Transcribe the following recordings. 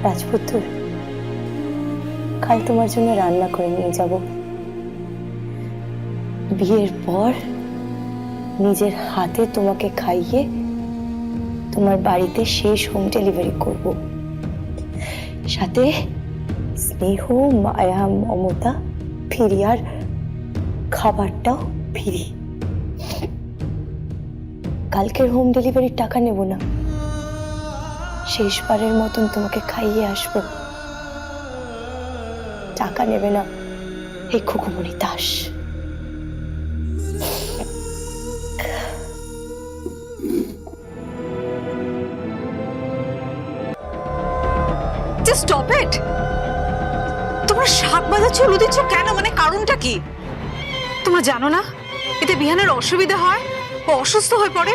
রাজপুত্র, কাল তোমার জন্য রান্না করে নিয়ে যাব। বিয়ের পর নিজের হাতে তোমাকে খাইয়ে তোমার বাড়িতে শেষ হোম ডেলিভারি করব। সাথে স্নেহ, মায়া, মমতা ফিরি, আর খাবারটাও ফিরি। কালকের হোম ডেলিভারির টাকা নেব না, শেষবারের মতন তোমাকে খাইয়ে আসবো। টাকা নেবে না এই খুকুমণি দাস। Just stop it! তোমরা শাক বাজাচ্ছ, উলু দিচ্ছ কেন? মানে কারণটা কি? তোমরা জানো না এতে বিহানের অসুবিধা হয়, ও অসুস্থ হয়ে পড়ে,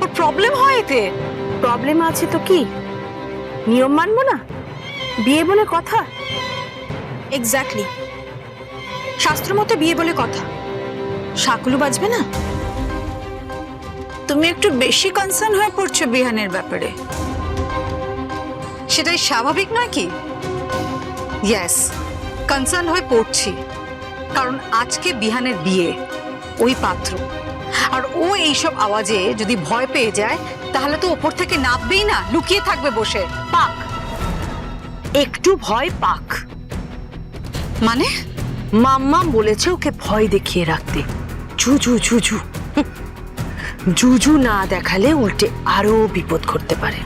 ওর প্রবলেম হয়। এতে প্রবলেম আছে তো কি? নিয়ম মানবো না? বিয়ে বলে কথা। এক্স্যাক্টলি, শাস্ত্র মতে বিয়ে বলে কথা, শাকুলু বাজবে না। তুমি একটু বেশি কনসার্ন হয়ে পড়ছো বিহানের ব্যাপারে, সেটাই স্বাভাবিক নয় কি? ইয়েস, কনসার্ন হয়ে পড়ছি, কারণ আজকে বিহানের বিয়ে, ওই পাত্র, আর ও এইসব আওয়াজে যদি ভয় পেয়ে যায় তাহলে তো ওপর থেকে নামবেই না, লুকিয়ে থাকবে বসে। পাক, একটু ভয় পাক। মানে মাম্মা বলেছে ওকে ভয় দেখিয়ে রাখতে। জুজু জুজু জুজু না দেখালে উল্টে আরো বিপদ ঘটতে পারে।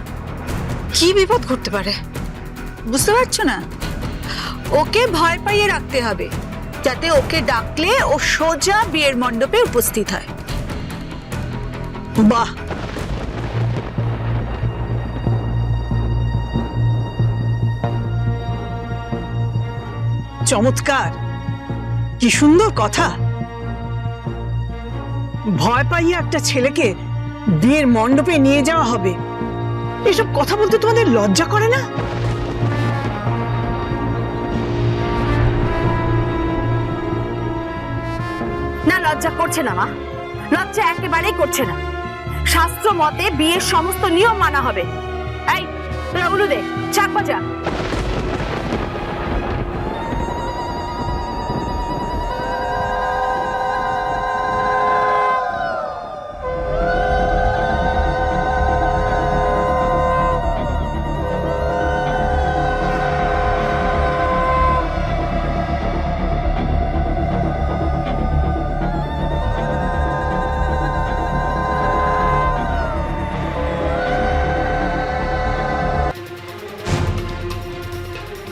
কি বিপদ ঘটতে পারে বুঝতে পারছো না? ওকে ভয় পাইয়ে রাখতে হবে, যাতে ওকে ডাকলে ও সোজা বিয়ের মণ্ডপে উপস্থিত হয়। বাহ, চমৎকার, কি সুন্দর কথা। ভয় পাইয়ে একটা ছেলেকে বিয়ের মণ্ডপে নিয়ে যাওয়া হবে, এসব কথা বলতে তোমাদের লজ্জা করে না? না, লজ্জা করছে না মা, লজ্জা একেবারেই করছে না। শাস্ত্র মতে বিয়ের সমস্ত নিয়ম মানা হবে। এই তোরা উলু দে, চাক বাজা।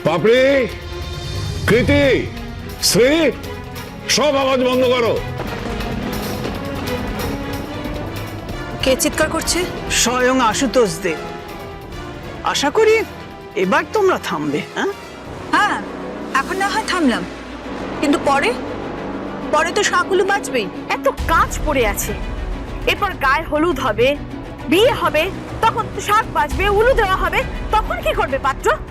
পাপড়ি, কৃতি, শ্রী, সব আওয়াজ বন্ধ করো। কে চিৎকার করছে? স্বয়ং আশুতোষ দেব। আশা করি এবার তোমরা থামবে। হ্যাঁ, এখন না হয় থামলাম, কিন্তু পরে পরে তো শাকুলু বাজবেই। এত কাজ পড়ে আছে, এরপর গায়ে হলুদ হবে, বিয়ে হবে, তখন শাক বাজবে, উলু দেওয়া হবে, তখন কি করবে পাত্র?